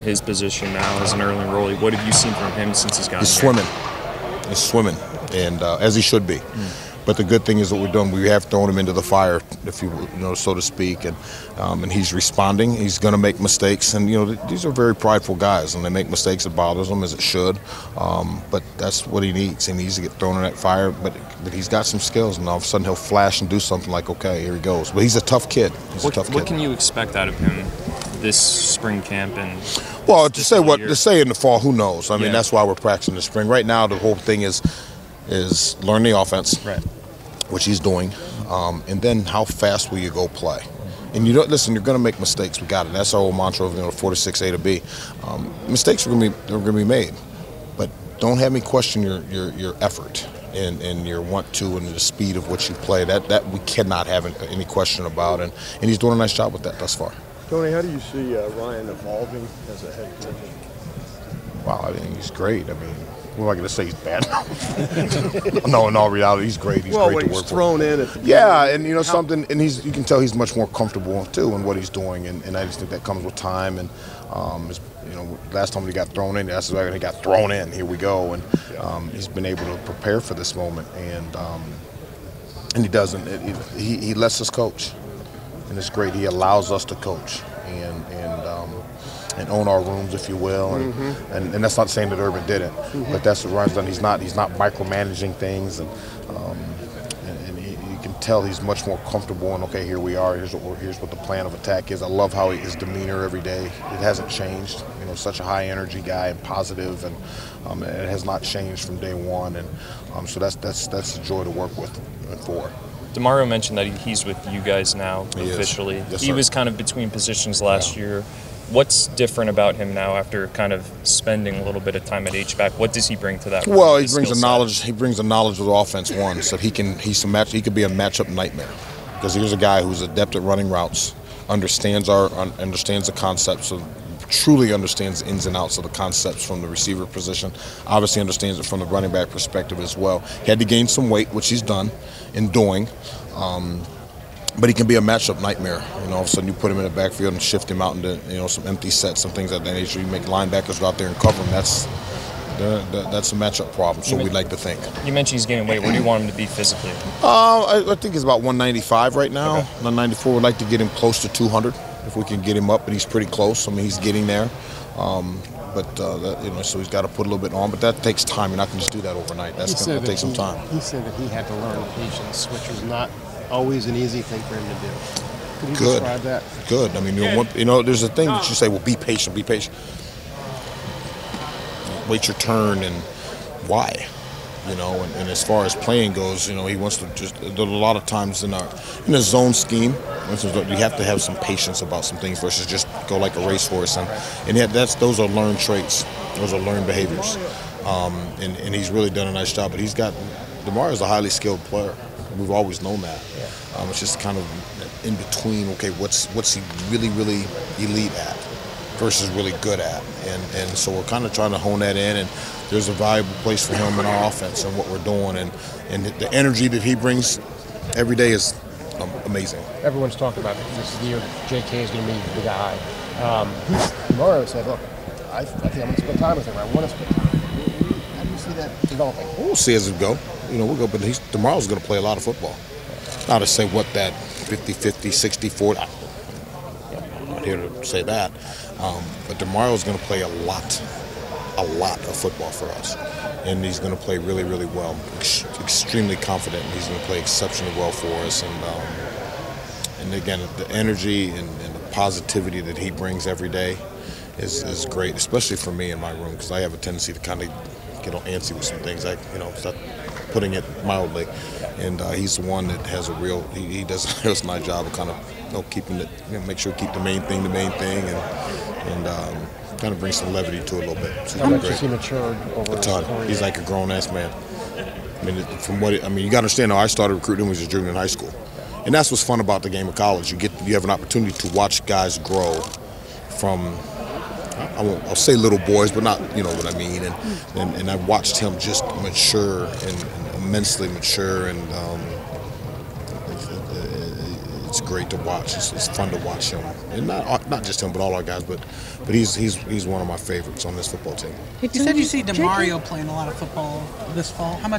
his position now as an early enrollee. What have you seen from him since he's gotten He's here? swimming. He's swimming, and as he should be. But the good thing is what we've done, we have thrown him into the fire, if you know, so to speak, and he's responding. He's going to make mistakes, and you know, these are very prideful guys, and they make mistakes. It bothers them, as it should. But that's what he needs. He needs to get thrown in that fire. But he's got some skills, and all of a sudden he'll flash and do something like, okay, here he goes. But he's a tough kid. What can you expect out of him this spring camp and? Well, to say in the fall, who knows? I mean, Yeah. that's why we're practicing in the spring. Right now, the whole thing is learn the offense. Right. Which he's doing, and then how fast will you go play? And you don't listen. You're going to make mistakes. We got it. That's our old mantra of 4 to 6, A to B. Mistakes are going to be made, but don't have me question your effort and your want to and the speed of what you play. That we cannot have any question about. And he's doing a nice job with that thus far. Tony, how do you see Ryan evolving as a head coach? Wow, I think he's great. I mean, what am I going to say? He's bad? No, in all reality, he's great. He's great to work thrown with. in at the Yeah, and you know something, and you can tell he's much more comfortable too in what he's doing, and I just think that comes with time. And you know, last time he got thrown in, that's when he got thrown in. Here we go, and he's been able to prepare for this moment, and he doesn't. He lets us coach, and it's great. He allows us to coach, and own our rooms, if you will, and that's not saying that Urban didn't, but that's what Ryan's done. He's not micromanaging things, and you can tell he's much more comfortable. And okay, here we are. Here's what the plan of attack is. I love how his demeanor every day. It hasn't changed. You know, such a high energy guy and positive, and it has not changed from day one. And so that's a joy to work with and for. DeMario mentioned that he's with you guys now officially. Yes, he sir. was kind of between positions last year. What's different about him now after kind of spending a little bit of time at H-back? What does he bring to that? Well, he brings the knowledge. He brings the knowledge of the offense. One, so he could be a matchup nightmare, because here's a guy who's adept at running routes, understands the concepts of. Truly understands the ins and outs of the concepts from the receiver position. Obviously understands it from the running back perspective as well. He had to gain some weight, which he's done in doing. But he can be a matchup nightmare. You know, all of a sudden you put him in the backfield and shift him out into some empty sets and things like that nature. You make linebackers go out there and cover him. That's a matchup problem. So we'd like to think. You mentioned he's gaining weight. Where do you want him to be physically? I think he's about 195 right now. Okay. 194. We'd like to get him close to 200 if we can get him up, but he's pretty close. I mean, he's getting there. So he's got to put a little bit on, but that takes time. You're not going to just do that overnight. That's going to take some time. He said that he had to learn patience, which was not always an easy thing for him to do. Could you describe that? Good. I mean, there's a thing that you say, well, be patient, be patient. Wait your turn, and why? And as far as playing goes, he wants to just. A lot of times in a zone scheme, you have to have some patience about some things versus just go like a racehorse, and those are learned traits, those are learned behaviors, and he's really done a nice job. But DeMar is a highly skilled player. We've always known that. It's just kind of in between. Okay, what's he really elite at versus really good at, and so we're kind of trying to hone that in, and there's a valuable place for him in our offense and what we're doing, and the energy that he brings every day is amazing. Everyone's talking about this is the year J.K. is going to be the guy. Mario said, look, I think I'm going to spend time with him. I want to spend time. How do you see that developing? We'll see as we go. We'll go, but tomorrow's going to play a lot of football. Not to say what that 50-50, 60-40. I'm not here to say that. But tomorrow's going to play a lot of football for us. And he's going to play really, really well. Extremely confident. He's going to play exceptionally well for us. And again, the energy and the positivity that he brings every day is great, especially for me in my room, because I have a tendency to kind of get on antsy with some things. Start putting it mildly. And he's the one that has he does a nice job of kind of keeping it, make sure to keep the main thing, and kind of bring some levity to it a little bit. So how much has he matured over a ton? He's like a grown-ass man. I mean, you got to understand, I started recruiting him when he was a junior in high school. And that's what's fun about the game of college. You have an opportunity to watch guys grow from, I'll say little boys, but not, you know what I mean. And I watched him just mature and immensely mature, and great to watch. It's fun to watch him, and not just him, but all our guys. But he's one of my favorites on this football team. You said you see DeMario playing a lot of football this fall. How much